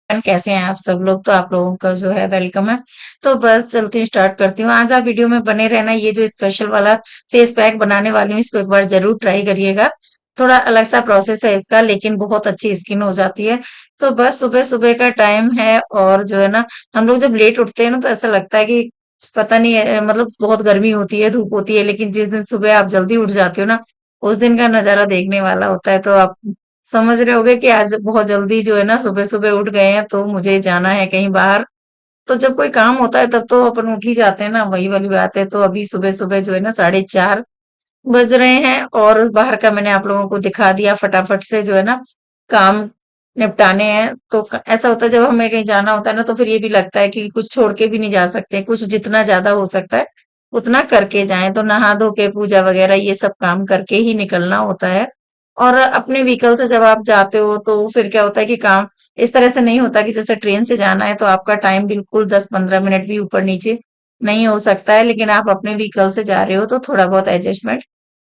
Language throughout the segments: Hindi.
कैसे हैं आप सब लोग? तो आप लोगों का जो है वेलकम है। तो बस चलती हूँ, स्टार्ट करती हूँ। आज आप वीडियो में बने रहना। ये जो स्पेशल वाला फेस पैक बनाने वाली हूँ, इसको एक बार जरूर ट्राई करिएगा। थोड़ा अलग सा प्रोसेस है इसका, लेकिन बहुत अच्छी स्किन हो जाती है। तो बस सुबह सुबह का टाइम है और जो है ना, हम लोग जब लेट उठते हैं ना, तो ऐसा लगता है कि पता नहीं है, मतलब बहुत गर्मी होती है, धूप होती है। लेकिन जिस दिन सुबह आप जल्दी उठ जाते हो ना, उस दिन का नजारा देखने वाला होता है। तो आप समझ रहे होगे कि आज बहुत जल्दी जो है ना, सुबह सुबह उठ गए हैं, तो मुझे जाना है कहीं बाहर। तो जब कोई काम होता है तब तो अपन उठ ही जाते हैं ना, वही वाली बात है। तो अभी सुबह सुबह जो है ना, 4:30 बज रहे हैं और उस बाहर का मैंने आप लोगों को दिखा दिया। फटाफट से जो है ना, काम निपटाने हैं। तो ऐसा होता है जब हमें कहीं जाना होता है ना, तो फिर ये भी लगता है कि कुछ छोड़ के भी नहीं जा सकते, कुछ जितना ज्यादा हो सकता है उतना करके जाएं। तो नहा धो के पूजा वगैरह ये सब काम करके ही निकलना होता है। और अपने व्हीकल से जब आप जाते हो तो फिर क्या होता है कि काम इस तरह से नहीं होता कि जैसे ट्रेन से जाना है तो आपका टाइम बिल्कुल 10-15 मिनट भी ऊपर नीचे नहीं हो सकता है। लेकिन आप अपने व्हीकल से जा रहे हो तो थोड़ा बहुत एडजस्टमेंट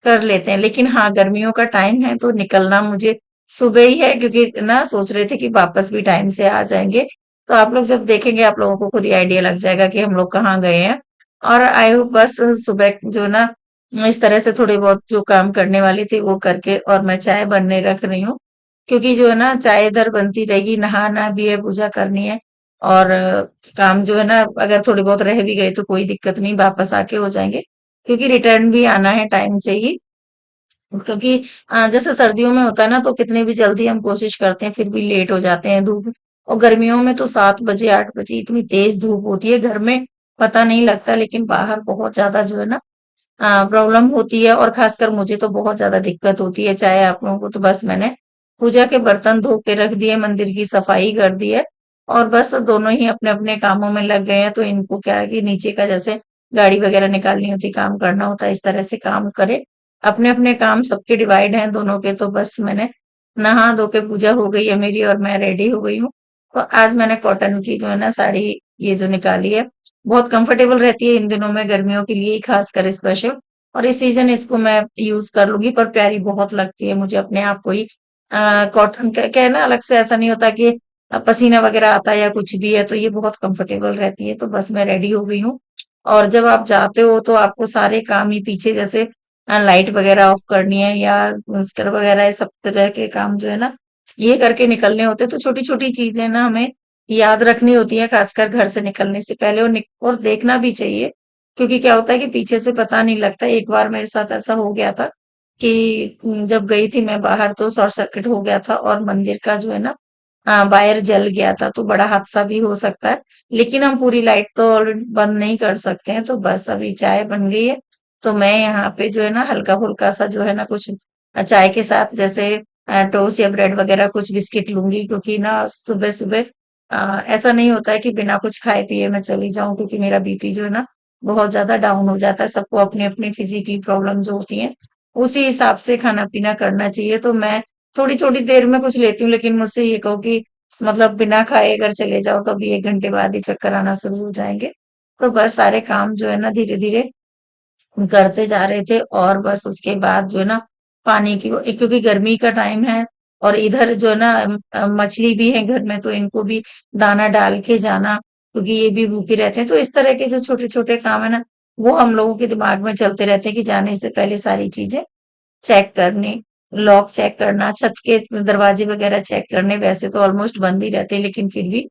कर लेते हैं। लेकिन हाँ, गर्मियों का टाइम है तो निकलना मुझे सुबह ही है, क्योंकि ना सोच रहे थे कि वापस भी टाइम से आ जाएंगे। तो आप लोग जब देखेंगे, आप लोगों को खुद ही आइडिया लग जाएगा कि हम लोग कहाँ गए हैं। और आई होप बस सुबह जो ना, इस तरह से थोड़े बहुत जो काम करने वाली थी वो करके, और मैं चाय बनने रख रही हूँ। क्योंकि जो है ना, चाय इधर बनती रहेगी, नहाना भी है, पूजा करनी है। और काम जो है ना, अगर थोड़ी बहुत रह भी गए तो कोई दिक्कत नहीं, वापस आके हो जाएंगे। क्योंकि रिटर्न भी आना है टाइम से ही। क्योंकि जैसे सर्दियों में होता है ना, तो कितनी भी जल्दी हम कोशिश करते हैं फिर भी लेट हो जाते हैं। धूप और गर्मियों में तो 7 बजे 8 बजे इतनी तेज धूप होती है, घर में पता नहीं लगता, लेकिन बाहर बहुत ज्यादा जो है ना प्रॉब्लम होती है। और खासकर मुझे तो बहुत ज्यादा दिक्कत होती है। चाहे आप लोगों को तो बस मैंने पूजा के बर्तन धो के रख दिए, मंदिर की सफाई कर दी है, और बस दोनों ही अपने अपने कामों में लग गए हैं। तो इनको क्या है कि नीचे का जैसे गाड़ी वगैरह निकालनी होती, काम करना होता है, इस तरह से काम करे। अपने अपने काम सबके डिवाइड हैं दोनों के। तो बस मैंने नहा धो के पूजा हो गई है मेरी और मैं रेडी हो गई हूँ। तो आज मैंने कॉटन की जो है ना साड़ी, ये जो निकाली है, बहुत कंफर्टेबल रहती है इन दिनों में, गर्मियों के लिए खासकर स्पेशल। और इस सीजन इसको मैं यूज कर लूंगी, पर प्यारी बहुत लगती है मुझे अपने आप को ही। कॉटन का है ना, अलग से ऐसा नहीं होता कि पसीना वगैरह आता है या कुछ भी है, तो ये बहुत कंफर्टेबल रहती है। तो बस मैं रेडी हो गई हूँ। और जब आप जाते हो तो आपको सारे काम ही पीछे, जैसे लाइट वगैरह ऑफ करनी है या स्टर वगैरह, ये सब तरह के काम जो है ना, ये करके निकलने होते हैं। तो छोटी छोटी चीजें ना हमें याद रखनी होती है, खासकर घर से निकलने से पहले। और देखना भी चाहिए, क्योंकि क्या होता है कि पीछे से पता नहीं लगता। एक बार मेरे साथ ऐसा हो गया था कि जब गई थी मैं बाहर, तो शॉर्ट सर्किट हो गया था और मंदिर का जो है ना वायर जल गया था। तो बड़ा हादसा भी हो सकता है। लेकिन हम पूरी लाइट तो बंद नहीं कर सकते हैं। तो बस अभी चाय बन गई है। तो मैं यहाँ पे जो है ना, हल्का फुल्का सा जो है ना, कुछ चाय के साथ जैसे टोस्ट या ब्रेड वगैरह, कुछ बिस्किट लूंगी। क्योंकि ना सुबह सुबह ऐसा नहीं होता है कि बिना कुछ खाए पिए मैं चली जाऊं, क्योंकि मेरा बीपी जो है ना बहुत ज्यादा डाउन हो जाता है। सबको अपनी अपनी फिजिकली प्रॉब्लम जो होती है, उसी हिसाब से खाना पीना करना चाहिए। तो मैं थोड़ी थोड़ी देर में कुछ लेती हूँ, लेकिन मुझसे ये कहो कि मतलब बिना खाए अगर चले जाओ तो अभी 1 घंटे बाद ही चक्कर आना शुरू हो जाएंगे। तो बस सारे काम जो है ना धीरे धीरे करते जा रहे थे। और बस उसके बाद जो है ना, पानी की, क्योंकि गर्मी का टाइम है और इधर जो है ना मछली भी है घर में, तो इनको भी दाना डाल के जाना, क्योंकि ये भी भूखे रहते हैं। तो इस तरह के जो छोटे छोटे काम है ना, वो हम लोगों के दिमाग में चलते रहते हैं कि जाने से पहले सारी चीजें चेक करने, लॉक चेक करना, छत के दरवाजे वगैरह चेक करने। वैसे तो ऑलमोस्ट बंद ही रहते हैं, लेकिन फिर भी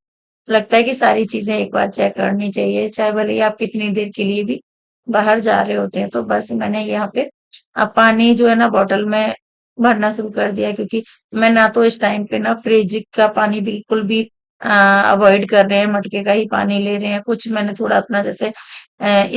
लगता है कि सारी चीजें एक बार चेक करनी चाहिए, चाहे भले ही आप कितनी देर के लिए भी बाहर जा रहे होते हैं। तो बस मैंने यहाँ पे अब पानी जो है ना बॉटल में भरना शुरू कर दिया, क्योंकि मैं ना तो इस टाइम पे ना फ्रिज का पानी बिल्कुल भी अवॉइड कर रहे हैं, मटके का ही पानी ले रहे हैं। कुछ मैंने थोड़ा अपना जैसे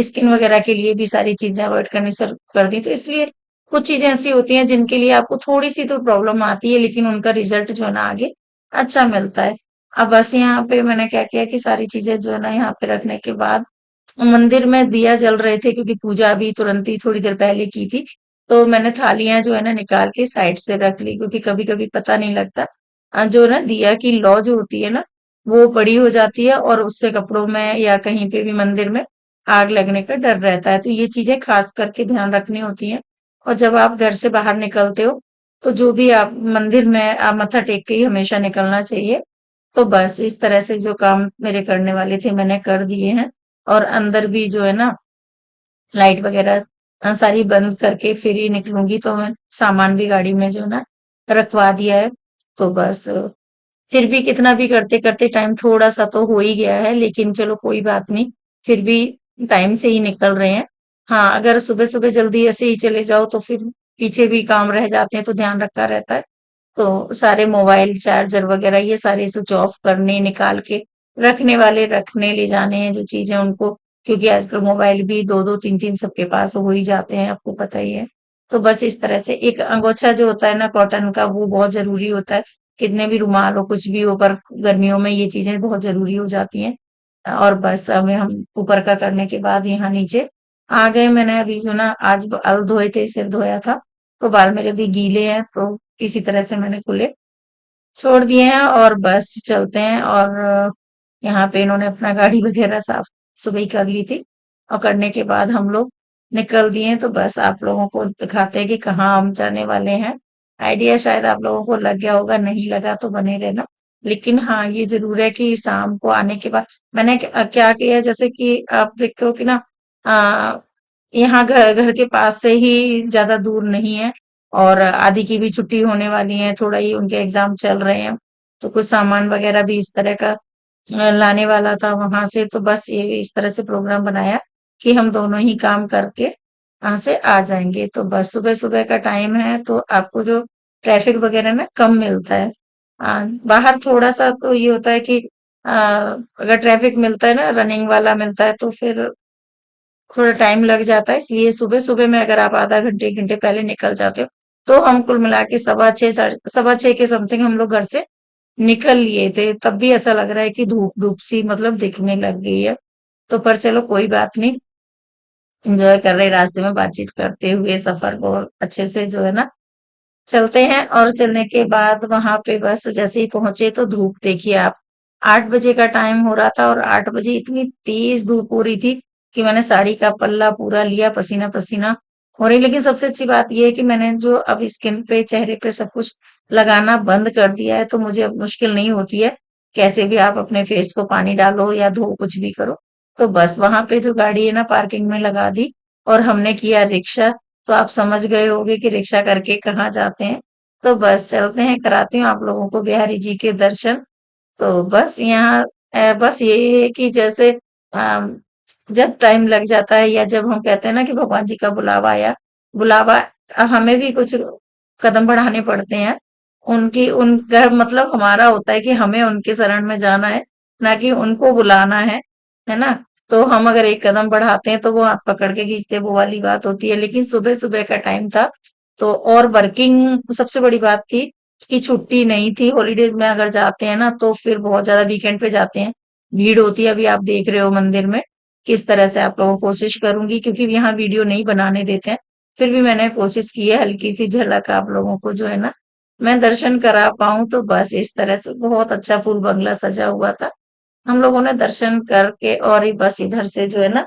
स्किन वगैरह के लिए भी सारी चीजें अवॉइड करनी शुरू कर दी। तो इसलिए कुछ चीजें ऐसी होती हैं जिनके लिए आपको थोड़ी सी तो प्रॉब्लम आती है, लेकिन उनका रिजल्ट जो है ना आगे अच्छा मिलता है। अब बस यहाँ पे मैंने क्या किया कि सारी चीजें जो है ना यहाँ पे रखने के बाद मंदिर में दिया जल रहे थे, क्योंकि पूजा अभी तुरंत ही थोड़ी देर पहले की थी। तो मैंने थालियां जो है ना निकाल के साइड से रख ली, क्योंकि कभी कभी पता नहीं लगता जो ना दिया की लौ जो होती है ना, वो बड़ी हो जाती है और उससे कपड़ों में या कहीं पे भी मंदिर में आग लगने का डर रहता है। तो ये चीजें खास करके ध्यान रखनी होती हैं। और जब आप घर से बाहर निकलते हो, तो जो भी आप मंदिर में, आप मत्था टेक के ही हमेशा निकलना चाहिए। तो बस इस तरह से जो काम मेरे करने वाले थे मैंने कर दिए हैं। और अंदर भी जो है ना लाइट वगैरह सारी बंद करके फिर ही निकलूंगी, तो मैं सामान भी गाड़ी में जो है ना रखवा दिया है। तो बस फिर भी कितना भी करते करते टाइम थोड़ा सा तो हो ही गया है, लेकिन चलो कोई बात नहीं, फिर भी टाइम से ही निकल रहे हैं। हाँ, अगर सुबह सुबह जल्दी ऐसे ही चले जाओ तो फिर पीछे भी काम रह जाते हैं, तो ध्यान रखा रहता है। तो सारे मोबाइल चार्जर वगैरह ये सारे स्विच ऑफ करने, निकाल के रखने वाले रखने, ले जाने हैं जो चीजें उनको, क्योंकि आजकल मोबाइल भी दो दो तीन तीन सबके पास हो ही जाते हैं, आपको पता ही है। तो बस इस तरह से एक अंगोछा जो होता है ना कॉटन का, वो बहुत जरूरी होता है। कितने भी रुमाल हो कुछ भी हो, पर गर्मियों में ये चीजें बहुत जरूरी हो जाती हैं। और बस हमें हम ऊपर का करने के बाद यहाँ नीचे आ गए। मैंने अभी जो ना आज बाल धोए थे, सिर धोया था, तो बाल मेरे भी गीले हैं, तो इसी तरह से मैंने खुले छोड़ दिए हैं और बस चलते हैं। और यहाँ पे इन्होंने अपना गाड़ी वगैरह साफ सुबह ही कर ली थी, और करने के बाद हम लोग निकल दिए। तो बस आप लोगों को दिखाते हैं कि कहाँ हम जाने वाले हैं। आइडिया शायद आप लोगों को लग गया होगा, नहीं लगा तो बने रहना। लेकिन हाँ, ये जरूर है कि शाम को आने के बाद मैंने क्या किया, जैसे कि आप देखते हो कि ना आ, यहाँ घर घर के पास से ही ज्यादा दूर नहीं है, और आदि की भी छुट्टी होने वाली है, थोड़ा ही उनके एग्जाम चल रहे हैं, तो कुछ सामान वगैरह भी इस तरह का लाने वाला था वहां से। तो बस ये इस तरह से प्रोग्राम बनाया कि हम दोनों ही काम करके वहां से आ जाएंगे। तो बस सुबह सुबह का टाइम है, तो आपको जो ट्रैफिक वगैरह ना कम मिलता है। बाहर थोड़ा सा तो ये होता है कि अगर ट्रैफिक मिलता है ना, रनिंग वाला मिलता है, तो फिर थोड़ा टाइम लग जाता है। इसलिए सुबह सुबह में अगर आप आधा घंटे एक घंटे पहले निकल जाते हो, तो हम कुल मिला के सवा छह के समथिंग हम लोग घर से निकल लिए थे। तब भी ऐसा लग रहा है कि धूप धूप सी मतलब दिखने लग गई है। तो पर चलो कोई बात नहीं, एंजॉय कर रहे रास्ते में बातचीत करते हुए सफर को अच्छे से जो है ना चलते हैं। और चलने के बाद वहां पे बस जैसे ही पहुंचे तो धूप देखिए आप, 8 बजे का टाइम हो रहा था, और 8 बजे इतनी तेज धूप हो रही थी कि मैंने साड़ी का पल्ला पूरा लिया, पसीना पसीना हो रही। लेकिन सबसे अच्छी बात यह है कि मैंने जो अब स्किन पे चेहरे पे सब कुछ लगाना बंद कर दिया है, तो मुझे अब मुश्किल नहीं होती है। कैसे भी आप अपने फेस को पानी डालो या धो कुछ भी करो। तो बस वहां पे जो गाड़ी है ना पार्किंग में लगा दी, और हमने किया रिक्शा। तो आप समझ गए होंगे कि रिक्शा करके कहाँ जाते हैं। तो बस चलते हैं, कराती हूँ आप लोगों को बिहारी जी के दर्शन। तो बस यहाँ बस यही है कि जैसे अम, जब टाइम लग जाता है, या जब हम कहते हैं ना कि भगवान जी का बुलावा आया, बुलावा हमें भी कुछ कदम बढ़ाने पड़ते हैं। उनकी उनका मतलब हमारा होता है कि हमें उनके शरण में जाना है, ना कि उनको बुलाना है ना। तो हम अगर एक कदम बढ़ाते हैं तो वो हाथ पकड़ के खींचते हैं, वो वाली बात होती है। लेकिन सुबह सुबह का टाइम था, तो और वर्किंग सबसे बड़ी बात थी कि छुट्टी नहीं थी। हॉलीडेज में अगर जाते हैं ना तो फिर बहुत ज्यादा वीकेंड पे जाते हैं, भीड़ होती है। अभी आप देख रहे हो मंदिर में किस तरह से। आप लोगों को कोशिश करूंगी, क्योंकि यहाँ वीडियो नहीं बनाने देते हैं, फिर भी मैंने कोशिश की है हल्की सी झलक आप लोगों को जो है ना मैं दर्शन करा पाऊं। तो बस इस तरह से बहुत अच्छा फूल बंगला सजा हुआ था। हम लोगों ने दर्शन करके और ही बस इधर से जो है ना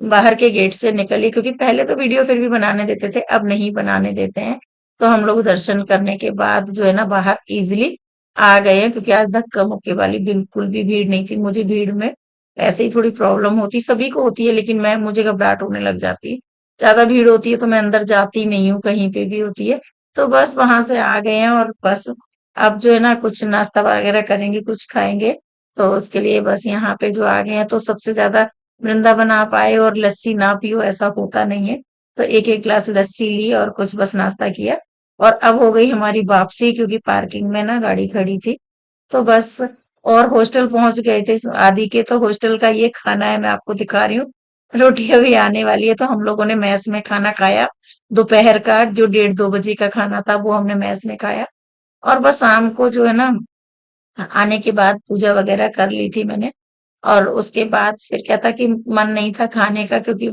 बाहर के गेट से निकली, क्योंकि पहले तो वीडियो फिर भी बनाने देते थे, अब नहीं बनाने देते हैं। तो हम लोग दर्शन करने के बाद जो है ना बाहर इजिली आ गए हैं, क्योंकि आज धक्का मुक्की वाली बिल्कुल भी भीड़ नहीं थी। मुझे भीड़ में ऐसे ही थोड़ी प्रॉब्लम होती, सभी को होती है, लेकिन मुझे घबराहट होने लग जाती है। ज्यादा भीड़ होती है तो मैं अंदर जाती नहीं हूँ, कहीं पे भी होती है। तो बस वहां से आ गए हैं, और बस अब जो है ना कुछ नाश्ता वगैरह करेंगे, कुछ खाएंगे। तो उसके लिए बस यहाँ पे जो आ गए हैं, तो सबसे ज्यादा वृंदावन आप आए और लस्सी ना पियो ऐसा होता नहीं है। तो एक एक गिलास लस्सी ली और कुछ बस नाश्ता किया। और अब हो गई हमारी वापसी, क्योंकि पार्किंग में ना गाड़ी खड़ी थी। तो बस और हॉस्टल पहुंच गए थे आदि के। तो हॉस्टल का ये खाना है, मैं आपको दिखा रही हूँ। रोटी अभी आने वाली है, तो हम लोगों ने मैस में खाना खाया। दोपहर का जो 1:30-2 बजे का खाना था वो हमने मैस में खाया। और बस शाम को जो है ना आने के बाद पूजा वगैरह कर ली थी मैंने। और उसके बाद फिर क्या था कि मन नहीं था खाने का, क्योंकि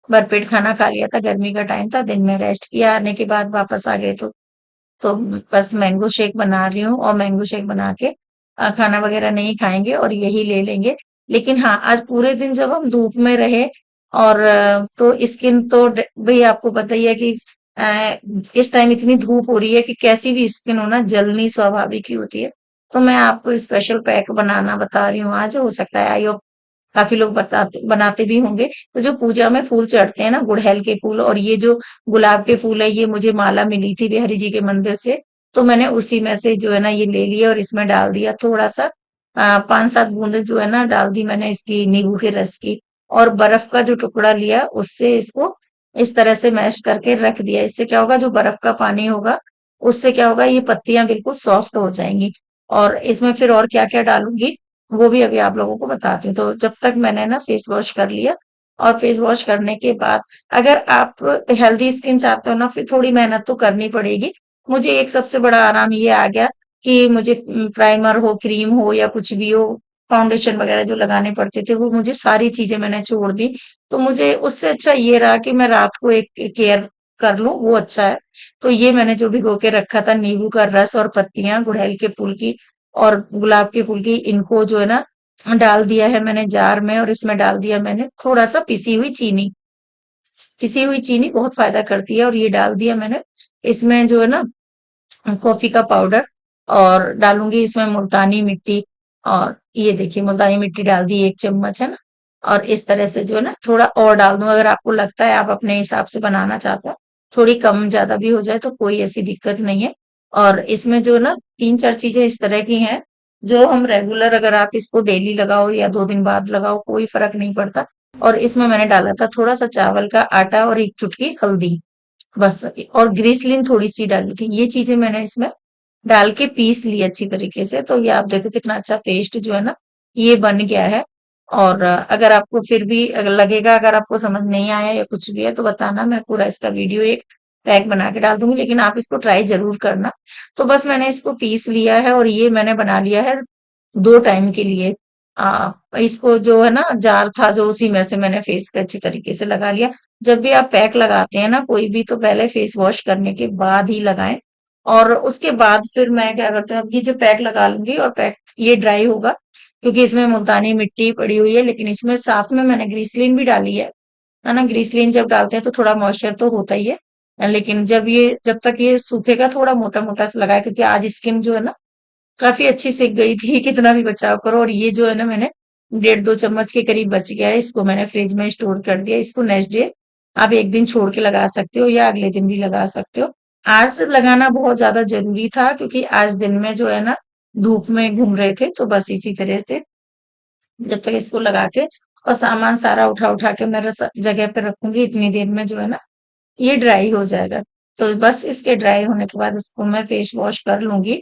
भरपेट खाना खा लिया था, गर्मी का टाइम था, दिन में रेस्ट किया, आने के बाद वापस आ गए। तो बस मैंगो शेक बना रही हूँ, और मैंगो शेक बना के खाना वगैरह नहीं खाएंगे और यही ले लेंगे। लेकिन हाँ, आज पूरे दिन जब हम धूप में रहे, और तो स्किन तो भाई आपको पता ही है कि इस टाइम इतनी धूप हो रही है कि कैसी भी स्किन हो ना जलनी स्वाभाविक ही होती है। तो मैं आपको स्पेशल पैक बनाना बता रही हूँ आज। हो सकता है आई होप काफी लोग बताते बनाते भी होंगे। तो जो पूजा में फूल चढ़ते हैं ना, गुड़हल के फूल और ये जो गुलाब के फूल है, ये मुझे माला मिली थी बिहारी जी के मंदिर से। तो मैंने उसी में से जो है ना ये ले लिया और इसमें डाल दिया थोड़ा सा 5-7 बूंद जो है ना डाल दी मैंने इसकी नींबू के रस की। और बर्फ का जो टुकड़ा लिया उससे इसको इस तरह से मैश करके रख दिया। इससे क्या होगा, जो बर्फ का पानी होगा उससे क्या होगा, ये पत्तियां बिल्कुल सॉफ्ट हो जाएंगी। और इसमें फिर और क्या क्या डालूंगी वो भी अभी आप लोगों को बताती हूँ। तो जब तक मैंने ना फेस वॉश कर लिया, और फेस वॉश करने के बाद अगर आप हेल्दी स्किन चाहते हो ना, फिर थोड़ी मेहनत तो करनी पड़ेगी। मुझे एक सबसे बड़ा आराम ये आ गया कि मुझे प्राइमर हो, क्रीम हो या कुछ भी हो, फाउंडेशन वगैरह जो लगाने पड़ते थे वो मुझे सारी चीजें मैंने छोड़ दी। तो मुझे उससे अच्छा ये रहा कि मैं रात को एक केयर कर लूं, वो अच्छा है। तो ये मैंने जो भिगो के रखा था, नींबू का रस और पत्तियां गुड़हल के फूल की और गुलाब के फूल की, इनको जो है ना डाल दिया है मैंने जार में। और इसमें डाल दिया मैंने थोड़ा सा पिसी हुई चीनी। पिसी हुई चीनी बहुत फायदा करती है। और ये डाल दिया मैंने इसमें जो है ना कॉफी का पाउडर। और डालूंगी इसमें मुल्तानी मिट्टी। और ये देखिए मुल्तानी मिट्टी डाल दी 1 चम्मच, है ना। और इस तरह से जो है ना थोड़ा और डाल दूं, अगर आपको लगता है आप अपने हिसाब से बनाना चाहते हो, थोड़ी कम ज्यादा भी हो जाए तो कोई ऐसी दिक्कत नहीं है। और इसमें जो ना 3-4 चीजें इस तरह की हैं जो हम रेगुलर, अगर आप इसको डेली लगाओ या 2 दिन बाद लगाओ कोई फर्क नहीं पड़ता। और इसमें मैंने डाला था थोड़ा सा चावल का आटा और 1 चुटकी हल्दी, बस। और ग्रीसलिन थोड़ी सी डाली थी। ये चीजें मैंने इसमें डाल के पीस ली अच्छी तरीके से। तो ये आप देखो कितना अच्छा पेस्ट जो है ना ये बन गया है। और अगर आपको फिर भी अगर लगेगा, अगर आपको समझ नहीं आया या कुछ भी है तो बताना, मैं पूरा इसका वीडियो एक पैक बना के डाल दूंगी, लेकिन आप इसको ट्राई जरूर करना। तो बस मैंने इसको पीस लिया है और ये मैंने बना लिया है 2 टाइम के लिए। इसको जो है ना जार था जो, उसी में से मैंने फेस पे अच्छी तरीके से लगा लिया। जब भी आप पैक लगाते हैं ना कोई भी, तो पहले फेस वॉश करने के बाद ही लगाएं। और उसके बाद फिर मैं क्या करती हूँ, अब ये जो पैक लगा लूंगी और पैक ये ड्राई होगा, क्योंकि इसमें मुल्तानी मिट्टी पड़ी हुई है, लेकिन इसमें साथ में मैंने ग्रीसलीन भी डाली है ना। ग्रीसलीन जब डालते हैं तो थोड़ा मॉइस्चर तो होता ही है। लेकिन जब तक ये सूखेगा थोड़ा मोटा मोटा सा लगाए, क्योंकि आज स्किन जो है ना काफी अच्छी सिक गई थी कितना भी बचाव करो। और ये जो है ना मैंने 1.5-2 चम्मच के करीब बच गया है, इसको मैंने फ्रिज में स्टोर कर दिया। इसको नेक्स्ट डे आप एक दिन छोड़ के लगा सकते हो या अगले दिन भी लगा सकते हो। आज लगाना बहुत ज्यादा जरूरी था, क्योंकि आज दिन में जो है ना धूप में घूम रहे थे। तो बस इसी तरह से जब तक इसको लगा के और सामान सारा उठा उठा के मेरे जगह पे रखूंगी, इतनी देर में जो है ना ये ड्राई हो जाएगा। तो बस इसके ड्राई होने के बाद इसको मैं फेस वॉश कर लूंगी।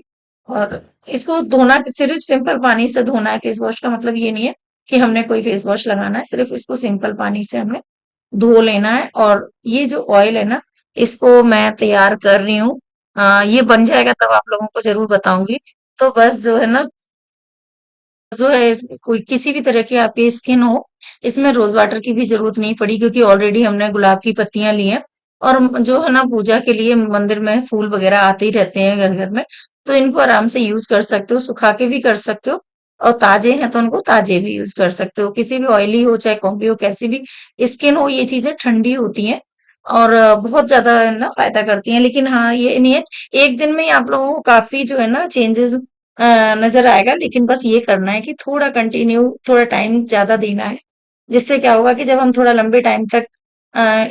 और इसको धोना सिर्फ सिंपल पानी से धोना है। फेस वॉश का मतलब ये नहीं है कि हमने कोई फेस वॉश लगाना है, सिर्फ इसको सिंपल पानी से हमने धो लेना है। और ये जो ऑयल है ना इसको मैं तैयार कर रही हूँ। ये बन जाएगा तब आप लोगों को जरूर बताऊंगी। तो बस जो है ना, जो है कोई किसी भी तरह की आपकी स्किन हो, इसमें रोज वाटर की भी जरूरत नहीं पड़ी, क्योंकि ऑलरेडी हमने गुलाब की पत्तियां ली हैं। और जो है ना पूजा के लिए मंदिर में फूल वगैरह आते ही रहते हैं घर घर में, तो इनको आराम से यूज कर सकते हो, सुखा के भी कर सकते हो। और ताजे हैं तो उनको ताजे भी यूज कर सकते हो। किसी भी ऑयली हो चाहे कॉम्बी हो कैसी भी स्किन हो, ये चीजें ठंडी होती हैं और बहुत ज्यादा ना फायदा करती हैं। लेकिन हाँ ये नहीं है एक दिन में ही आप लोगों को काफी जो है ना चेंजेस नजर आएगा। लेकिन बस ये करना है कि थोड़ा कंटिन्यू, थोड़ा टाइम ज्यादा देना है। जिससे क्या होगा कि जब हम थोड़ा लंबे टाइम तक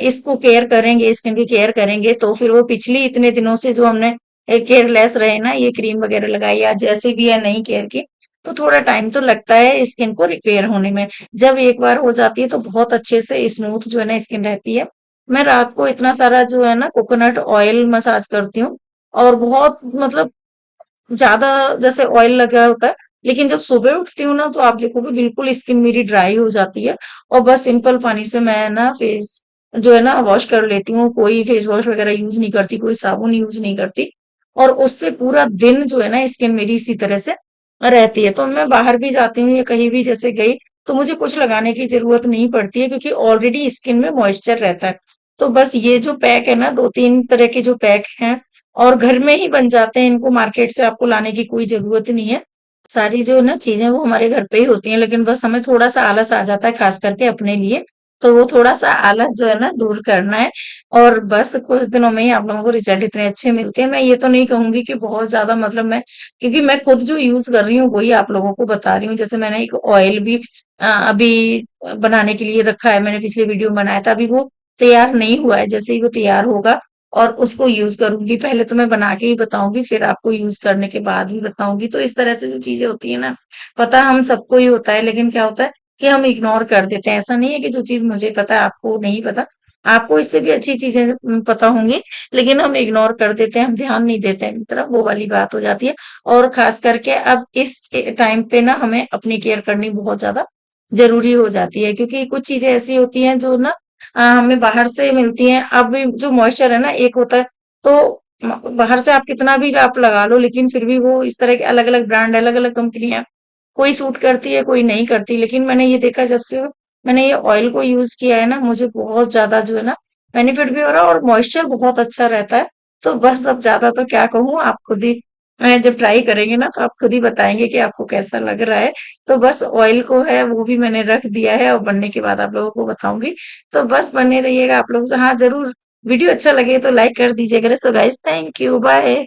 इसको केयर करेंगे, स्किन की केयर करेंगे, तो फिर वो पिछली इतने दिनों से जो हमने केयरलेस रहे ना, ये क्रीम वगैरह लगाई या जैसे भी है नहीं केयर की, तो थोड़ा टाइम तो लगता है स्किन को रिपेयर होने में। जब एक बार हो जाती है तो बहुत अच्छे से स्मूथ जो है ना स्किन रहती है। मैं रात को इतना सारा जो है ना कोकोनट ऑयल मसाज करती हूँ, और बहुत मतलब ज्यादा जैसे ऑयल लगा होता है। लेकिन जब सुबह उठती हूँ ना तो आप देखोगे बिल्कुल स्किन मेरी ड्राई हो जाती है। और बस सिंपल पानी से मैं ना फेस जो है ना वॉश कर लेती हूँ, कोई फेस वॉश वगैरह यूज नहीं करती, कोई साबुन यूज नहीं करती। और उससे पूरा दिन जो है ना स्किन मेरी इसी तरह से रहती है। तो मैं बाहर भी जाती हूँ या कहीं भी जैसे गई, तो मुझे कुछ लगाने की जरूरत नहीं पड़ती है, क्योंकि ऑलरेडी स्किन में मॉइस्चर रहता है। तो बस ये जो पैक है ना, 2-3 तरह के जो पैक हैं और घर में ही बन जाते हैं, इनको मार्केट से आपको लाने की कोई जरूरत नहीं है। सारी जो ना चीजें वो हमारे घर पे ही होती हैं, लेकिन बस हमें थोड़ा सा आलस आ जाता है खास करके अपने लिए। तो वो थोड़ा-सा आलस जो है ना दूर करना है और बस कुछ दिनों में ही आप लोगों को रिज़ल्ट इतने अच्छे मिलते हैं। मैं ये तो नहीं कहूँगी कि बहुत ज़्यादा मतलब मैं क्योंकि मैं खुद जो यूज़ कर रही हूँ वही आप लोगों को बता रही हूँ। जैसे मैंने एक ऑयल भी अभी बनाने के लिए रखा है, मैंने पिछले वीडियो में बनाया था, अभी वो तैयार नहीं हुआ है। जैसे ही वो तैयार होगा और उसको यूज़ करूँगी, पहले तो मैं बना के ही बताऊँगी, फिर आपको यूज़ करने के बाद भी बताऊँगी। तो इस तरह से जो चीज़ें होती हैं ना, पता हम सबको ही होता है, लेकिन क्या होता है कि हम इग्नोर कर देते हैं। ऐसा नहीं है कि जो चीज़ मुझे पता है आपको नहीं पता, आपको इससे भी अच्छी चीज़ें पता होंगी, लेकिन हम इग्नोर कर देते हैं, हम ध्यान नहीं देते हैं तरफ, वो वाली बात हो जाती है। और ख़ास करके अब इस टाइम पे ना हमें अपनी केयर करनी बहुत ज़्यादा ज़रूरी हो जाती है, क्योंकि कुछ चीज़ें ऐसी होती हैं जो ना हमें बाहर से मिलती हैं। अब जो मॉइस्चर है ना एक होता है, तो बाहर से आप कितना भी आप लगा लो, लेकिन फिर भी वो इस तरह के अलग-अलग ब्रांड, अलग-अलग कंपनियाँ, कोई सूट करती है, कोई नहीं करती। लेकिन मैंने ये देखा जब से मैंने ये ऑयल को यूज़ किया है ना, मुझे बहुत ज़्यादा जो है ना बेनिफिट भी हो रहा है और मॉइस्चर बहुत अच्छा रहता है। तो बस अब ज़्यादा तो क्या कहूँ, आप खुद ही जब ट्राई करेंगे ना तो आप खुद ही बताएँगे कि आपको कैसा लग रहा है। तो बस ऑयल को है वो भी मैंने रख दिया है और बनने के बाद आप लोगों को बताऊँगी। तो बस बने रहिएगा आप लोग से। हाँ, ज़रूर वीडियो अच्छा लगे तो लाइक कर दीजिएगा। So guys thank you, bye.